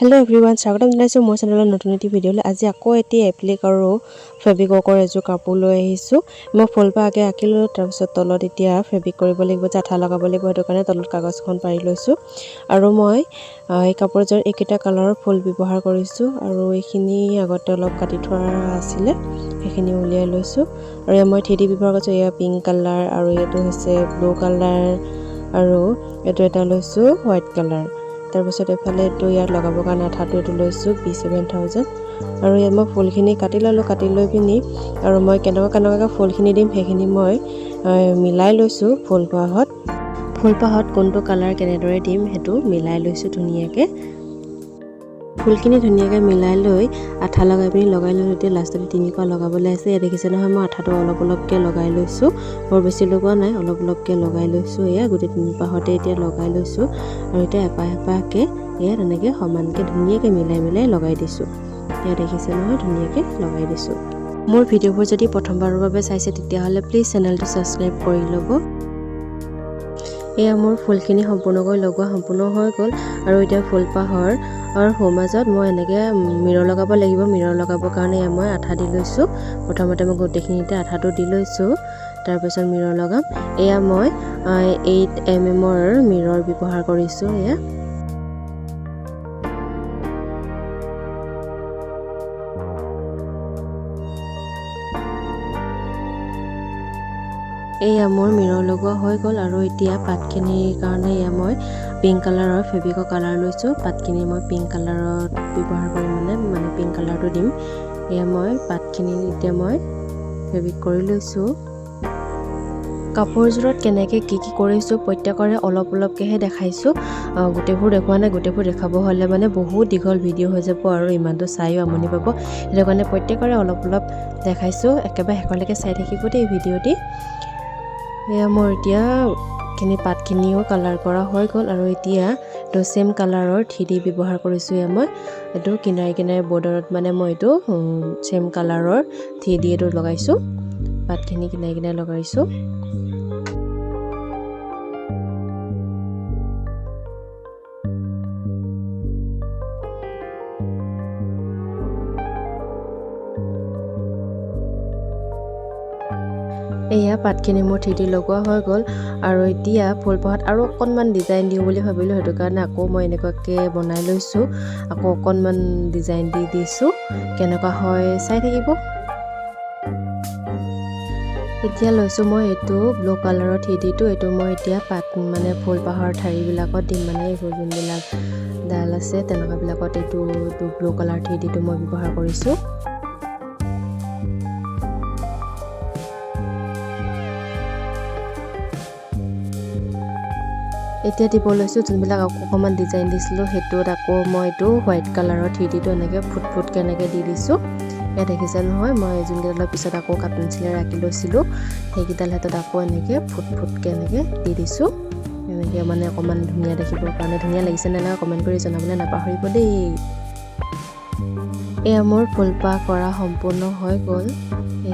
Hello everyone, স্বাগতম জনাইছো মোৰ চেনেলৰ নতুন এটি ভিডিঅ'লৈ। আজি আকৌ এটি এপ্লিক আৰু ফেব্ৰিকৰ এযোৰ কাপোৰ লৈ আহিছো। মই ফুলপা আগে আঁকি ললো, তাৰ পিছত তলত এতিয়া ফেব্ৰিক কৰিব লাগিব, যে আঠা লগাব লাগিব, সেইটো কাৰণে তলত কাগজখন পাৰি লৈছো। আৰু মই এই কাপোৰযোৰ এইকেইটা কালাৰৰ ফুল ব্যৱহাৰ কৰিছো, আৰু এইখিনি আগতে অলপ কাটি থোৱা আছিলে, সেইখিনি উলিয়াই লৈছো। আৰু মই 3D ব্যৱহাৰ কৰিছো, এয়া পিংক কালাৰ, আৰু এইটো হৈছে ব্লু কালাৰ, আৰু এইটো এটা লৈছো হোৱাইট কালাৰ। তাৰ পিছত এফালে এইটো ইয়াত লগাবৰ কাৰণে আঠাটো এইটো লৈছোঁ B7000। আৰু ইয়াত মই ফুলখিনি কাটি ল'লোঁ, কাটি লৈ পিনি আৰু মই কেনেকুৱাকৈ ফুলখিনি দিম সেইখিনি মই মিলাই লৈছোঁ। ফুলপাহত কোনটো কালাৰ কেনেদৰে দিম সেইটো মিলাই লৈছোঁ ধুনীয়াকৈ। ফুলখিনি ধুনীয়াকৈ মিলাই লৈ আঠা লগাই পিনি লগাই লৈ এতিয়া লাষ্টত 3 পাহ লগাবলৈ আছে। ইয়াত দেখিছে নহয়, মই আঠাটো অলপ অলপকৈ লগাই লৈছোঁ, বৰ বেছি লগোৱা নাই, অলপ অলপকৈ লগাই লৈছোঁ। এয়া গোটেই 3 পাহতে এতিয়া লগাই লৈছোঁ, আৰু এতিয়া এপাহ এপাহকৈ ইয়াত এনেকৈ সমানকৈ ধুনীয়াকৈ মিলাই লগাই দিছোঁ। ইয়াত দেখিছে নহয়, ধুনীয়াকৈ লগাই দিছোঁ। মোৰ ভিডিঅ'বোৰ যদি প্ৰথমবাৰৰ বাবে চাইছে তেতিয়াহ'লে প্লিজ চেনেলটো ছাবস্ক্ৰাইব কৰি ল'ব। এয়া মোৰ ফুলখিনি সম্পূৰ্ণকৈ লগোৱা সম্পূৰ্ণ হৈ গ'ল, আৰু এতিয়া ফুলপাহৰ সোঁ মাজত মই এনেকৈ মিৰৰ লগাব লাগিব। মিৰৰ লগাবৰ কাৰণে মই আঠা দি লৈছোঁ। প্ৰথমতে মই গোটেইখিনিতে আঠাটো দি লৈছোঁ, তাৰপিছত মিৰৰ লগাম। এয়া মই 8mm মিৰৰ ব্যৱহাৰ কৰিছোঁ। এয়া মোৰ মিৰৰ লগোৱা হৈ গ'ল, আৰু এতিয়া পাতখিনিৰ কাৰণে এয়া মই পিংক কালাৰৰ ফেব্ৰিকৰ কালাৰ লৈছোঁ। পাতখিনি মই পিংক কালাৰত ব্যৱহাৰ কৰিম, মানে পিংক কালাৰটো দিম। এয়া মই পাতখিনি এতিয়া মই ফেব্ৰিক কৰি লৈছোঁ। কাপোৰযোৰত কেনেকৈ কি কৰিছোঁ প্ৰত্যেকৰে অলপ অলপকৈহে দেখাইছোঁ, গোটেইবোৰ দেখুওৱা নাই। গোটেইবোৰ দেখাব হ'লে মানে বহুত দীঘল ভিডিঅ' হৈ যাব, আৰু ইমানটো চায়ো আমনি পাব। সেইটো কাৰণে প্ৰত্যেকৰে অলপ অলপ দেখাইছোঁ। একেবাৰে শেষলৈকে চাই থাকিব দেই ভিডিঅ'টি। এয়া মোৰ এতিয়া পাতখিনিও কালাৰ কৰা হৈ গ'ল, আৰু এতিয়া এইটো ছেম কালাৰৰ 3D ব্যৱহাৰ কৰিছোঁ। এয়া মই এইটো কিনাৰে বৰ্ডাৰত মই এইটো ছেম কালাৰৰ 3D এইটো লগাইছোঁ। পাতখিনি কিনাৰে লগাইছোঁ। এয়া পাতখিনি মোৰ 3D লগোৱা হৈ গ'ল, আৰু এতিয়া ফুলপাহত আৰু অকণমান ডিজাইন দিওঁ বুলি ভাবিলোঁ, সেইটো কাৰণে আকৌ মই এনেকুৱাকৈ বনাই লৈছোঁ। আকৌ অকণমান ডিজাইন দি দিছোঁ, কেনেকুৱা হয় চাই থাকিব। এতিয়া লৈছোঁ মই এইটো ব্লু কালাৰৰ 3Dটো। এইটো মই এতিয়া ফুলপাহৰ ঠাৰিবিলাকত দিম, এইবোৰ যোনবিলাক ডাল আছে তেনেকুৱাবিলাকত এইটো ব্লু কালাৰ 3Dটো মই ব্যৱহাৰ কৰিছোঁ। এতিয়া দিব লৈছোঁ যোনবিলাক অকণমান ডিজাইন দিছিলোঁ, সেইটোত আকৌ মই এইটো হোৱাইট কালাৰৰ 3Dটো এনেকৈ ফুটকৈ এনেকৈ দি দিছোঁ। ইয়াত দেখিছে নহয়, মই যোনকেইডালৰ পিছত আকৌ কাট পেঞ্চিলেৰে আঁকি লৈছিলোঁ, সেইকেইডাল হাতত আকৌ এনেকৈ ফুটকৈ এনেকৈ দি দিছোঁ। এনেকৈ অকণমান ধুনীয়া দেখিবৰ কাৰণে। ধুনীয়া লাগিছে নে নাই কমেণ্ট কৰি জনাবলৈ নাপাহৰিব দেই। এয়া মোৰ ফুলপাহ কৰা সম্পূৰ্ণ হৈ গ'ল।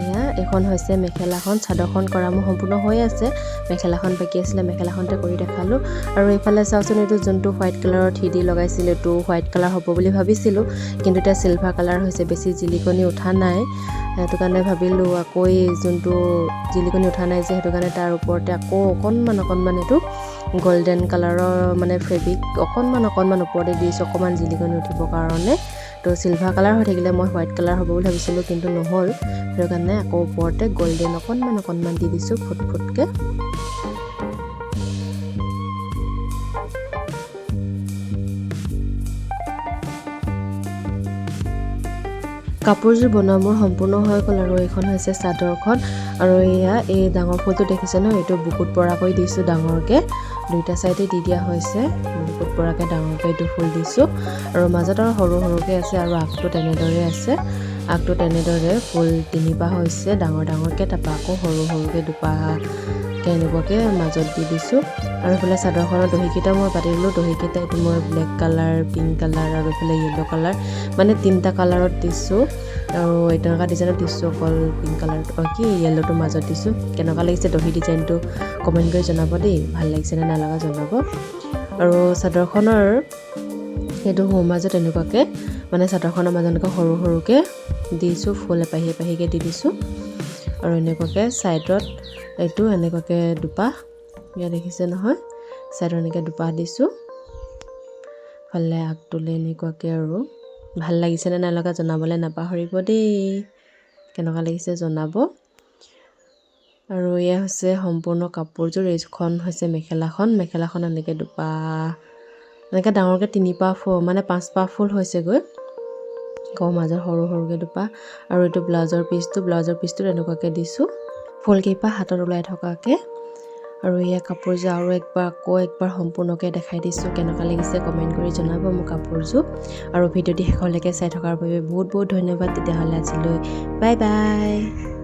এয়া এখন হৈছে মেখেলাখন, চাদৰখন কৰা মোৰ সম্পূৰ্ণ হৈ আছে। মেখেলাখন বাকী আছিলে, মেখেলাখনতে কৰি দেখালোঁ। আৰু এইফালে চাওকচোন, এইটো যোনটো হোৱাইট কালাৰৰ 3D লগাইছিলোঁ, এইটো হোৱাইট কালাৰ হ'ব বুলি ভাবিছিলোঁ, কিন্তু এতিয়া চিলভাৰ কালাৰ হৈছে। বেছি জিলিকনি উঠা নাই, সেইটো কাৰণে ভাবিলোঁ আকৌ এই যোনটো জিলিকনি উঠা নাই যে, সেইটো কাৰণে তাৰ ওপৰতে আকৌ অকণমান এইটো গল্ডেন কালাৰৰ ফেব্ৰিক অকণমান ওপৰতে দিছোঁ, অকণমান জিলিকনি উঠিবৰ কাৰণে। তো চিলভাৰ কালাৰ হৈ থাকিলে মই হোৱাইট কালাৰ হ'ব বুলি ভাবিছিলোঁ, কিন্তু নহ'ল। সেইটো কাৰণে আকৌ ওপৰতে গল্ডেন অকণমান দি দিছোঁ ফুটকৈ। কাপোৰযোৰ বনোৱা মোৰ সম্পূৰ্ণ হৈ গ'ল, আৰু এইখন হৈছে চাদৰখন। আৰু এয়া এই ডাঙৰ ফুলটো দেখিছে ন, এইটো বুকুত পৰাকৈ দিছোঁ ডাঙৰকৈ, দুইটা চাইডে দি দিয়া হৈছে। বুকুত পৰাকৈ ডাঙৰকৈ এইটো ফুল দিছোঁ, আৰু মাজত আৰু সৰুকৈ আছে, আৰু আগটো তেনেদৰে আছে। আগটো তেনেদৰে ফুল 3 পাহ হৈছে ডাঙৰকৈ, তাৰপৰা আকৌ সৰুকৈ 2 পাহকৈ এনেকুৱাকৈ মাজত দি দিছোঁ। আৰু এইফালে চাদৰখনৰ দহিকেইটা মই পাতি দিলোঁ। দহিকেইটা এইটো মই ব্লেক কালাৰ, পিংক কালাৰ, আৰু এইফালে য়েল্ল' কালাৰ, 3টা কালাৰত দিছোঁ। আৰু তেনেকুৱা ডিজাইনত দিছোঁ, অকল পিংক কালাৰটো য়েল্ল'টো মাজত দিছোঁ। কেনেকুৱা লাগিছে দহি ডিজাইনটো কমেণ্ট কৰি জনাব দেই, ভাল লাগিছে নে নালাগা জনাব। আৰু চাদৰখনৰ সেইটো সোঁ মাজত এনেকুৱাকৈ মানে চাদৰখনৰ মাজত এনেকৈ সৰু সৰুকৈ দিছোঁ ফুল এপাহি এপাহিকৈ দি দিছোঁ আৰু এনেকুৱাকৈ ছাইডত এইটো এনেকুৱাকৈ দুপাহ ইয়াত দেখিছে নহয় ছাইডত এনেকৈ দুপাহ দিছোঁ ফালে আগটোলে এনেকুৱাকৈ আৰু ভাল লাগিছেনে নাই লগা জনাবলৈ নাপাহৰিব দেই কেনেকুৱা লাগিছে জনাব আৰু এয়া হৈছে সম্পূৰ্ণ কাপোৰযোৰ এইখন হৈছে মেখেলাখন এনেকৈ দুপাহ এনেকৈ ডাঙৰকৈ 3 পাহ ফুল মানে 5 পাহ ফুল হৈছেগৈ মাজত সৰু সৰুকৈ দুপাহ আৰু এইটো ব্লাউজৰ পিচটোত এনেকুৱাকৈ দিছোঁ ফুলকেইপাহ হাতত ওলাই থকাকৈ আৰু এয়া কাপোৰযোৰ আৰু একবাৰ সম্পূৰ্ণকৈ দেখাই দিছোঁ কেনেকুৱা লাগিছে কমেণ্ট কৰি জনাব মোৰ কাপোৰযোৰ আৰু ভিডিঅ'টি শেষলৈকে চাই থকাৰ বাবে বহুত বহুত ধন্যবাদ তেতিয়াহ'লে আজিলৈ বাই বাই